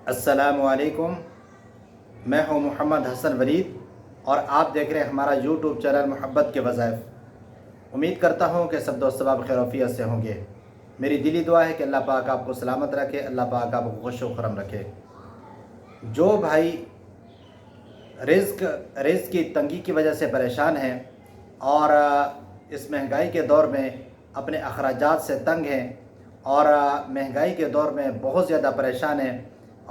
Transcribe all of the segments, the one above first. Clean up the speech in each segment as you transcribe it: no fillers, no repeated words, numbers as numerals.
السلام علیکم، میں ہوں محمد حسن ولید اور آپ دیکھ رہے ہیں ہمارا یوٹیوب چینل محبت کے وظائف۔ امید کرتا ہوں کہ سب دوست احباب خیر و عافیت سے ہوں گے۔ میری دلی دعا ہے کہ اللہ پاک آپ کو سلامت رکھے، اللہ پاک آپ کو خوش و خرم رکھے۔ جو بھائی رزق کی تنگی کی وجہ سے پریشان ہیں اور اس مہنگائی کے دور میں اپنے اخراجات سے تنگ ہیں اور مہنگائی کے دور میں بہت زیادہ پریشان ہیں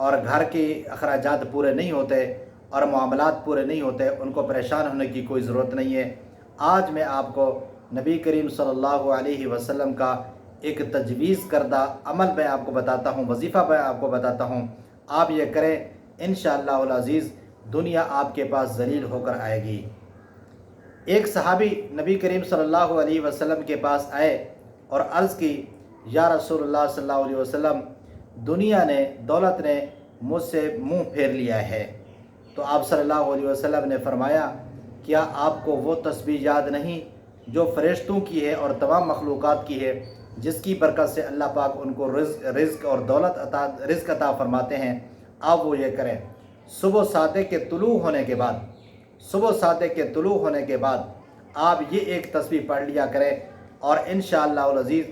اور گھر کے اخراجات پورے نہیں ہوتے اور معاملات پورے نہیں ہوتے، ان کو پریشان ہونے کی کوئی ضرورت نہیں ہے۔ آج میں آپ کو نبی کریم صلی اللہ علیہ وسلم کا ایک تجویز کردہ عمل میں آپ کو بتاتا ہوں، وظیفہ میں آپ کو بتاتا ہوں، آپ یہ کریں، انشاءاللہ العزیز دنیا آپ کے پاس ذلیل ہو کر آئے گی۔ ایک صحابی نبی کریم صلی اللہ علیہ وسلم کے پاس آئے اور عرض کی، یا رسول اللہ صلی اللہ علیہ وسلم، دنیا نے، دولت نے مجھ سے منہ پھیر لیا ہے۔ تو آپ صلی اللہ علیہ وسلم نے فرمایا، کیا آپ کو وہ تسبیح یاد نہیں جو فرشتوں کی ہے اور تمام مخلوقات کی ہے، جس کی برکت سے اللہ پاک ان کو رزق اور دولت رزق عطا فرماتے ہیں؟ آپ وہ یہ کریں، صبح صادق کے طلوع ہونے کے بعد آپ یہ ایک تسبیح پڑھ لیا کریں اور انشاءاللہ العزیز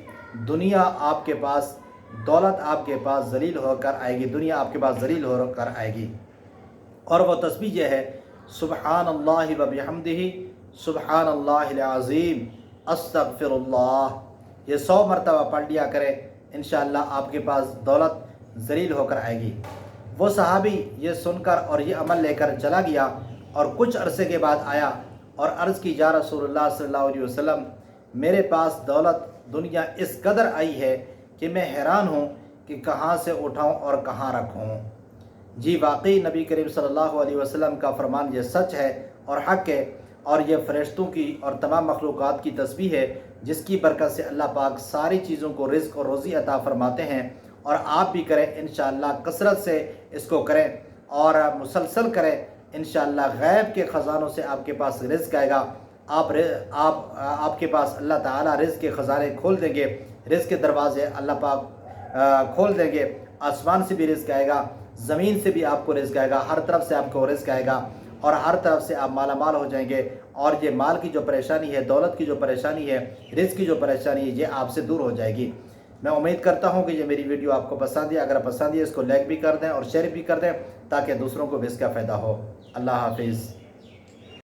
دنیا آپ کے پاس، دولت آپ کے پاس ذلیل ہو کر آئے گی، دنیا آپ کے پاس ذلیل ہو کر آئے گی۔ اور وہ تسبیح یہ ہے، سبحان اللہ و بحمدہ، سبحان اللہ العظیم، استغفر اللہ۔ یہ 100 مرتبہ پڑھ لیا کریں، انشاءاللہ آپ کے پاس دولت ذلیل ہو کر آئے گی۔ وہ صحابی یہ سن کر اور یہ عمل لے کر چلا گیا اور کچھ عرصے کے بعد آیا اور عرض کی، یا رسول اللہ صلی اللہ علیہ وسلم، میرے پاس دولت دنیا اس قدر آئی ہے کہ میں حیران ہوں کہ کہاں سے اٹھاؤں اور کہاں رکھوں۔ جی واقعی نبی کریم صلی اللہ علیہ وسلم کا فرمان یہ سچ ہے اور حق ہے، اور یہ فرشتوں کی اور تمام مخلوقات کی تسبیح ہے، جس کی برکت سے اللہ پاک ساری چیزوں کو رزق اور روزی عطا فرماتے ہیں۔ اور آپ بھی کریں انشاءاللہ، کثرت سے اس کو کریں اور مسلسل کریں، انشاءاللہ غیب کے خزانوں سے آپ کے پاس رزق آئے گا۔ آپ کے پاس اللہ تعالیٰ رزق کے خزانے کھول دیں گے، رزق کے دروازے اللہ پاک کھول دیں گے۔ آسمان سے بھی رزق آئے گا، زمین سے بھی آپ کو رزق آئے گا، ہر طرف سے آپ کو رزق آئے گا اور ہر طرف سے آپ مالا مال ہو جائیں گے۔ اور یہ مال کی جو پریشانی ہے، دولت کی جو پریشانی ہے، رزق کی جو پریشانی ہے، یہ آپ سے دور ہو جائے گی۔ میں امید کرتا ہوں کہ یہ میری ویڈیو آپ کو پسند ہے۔ اگر پسند ہے اس کو لائک بھی کر دیں اور شیئر بھی کر دیں تاکہ دوسروں کو بھی اس کا فائدہ ہو۔ اللہ حافظ۔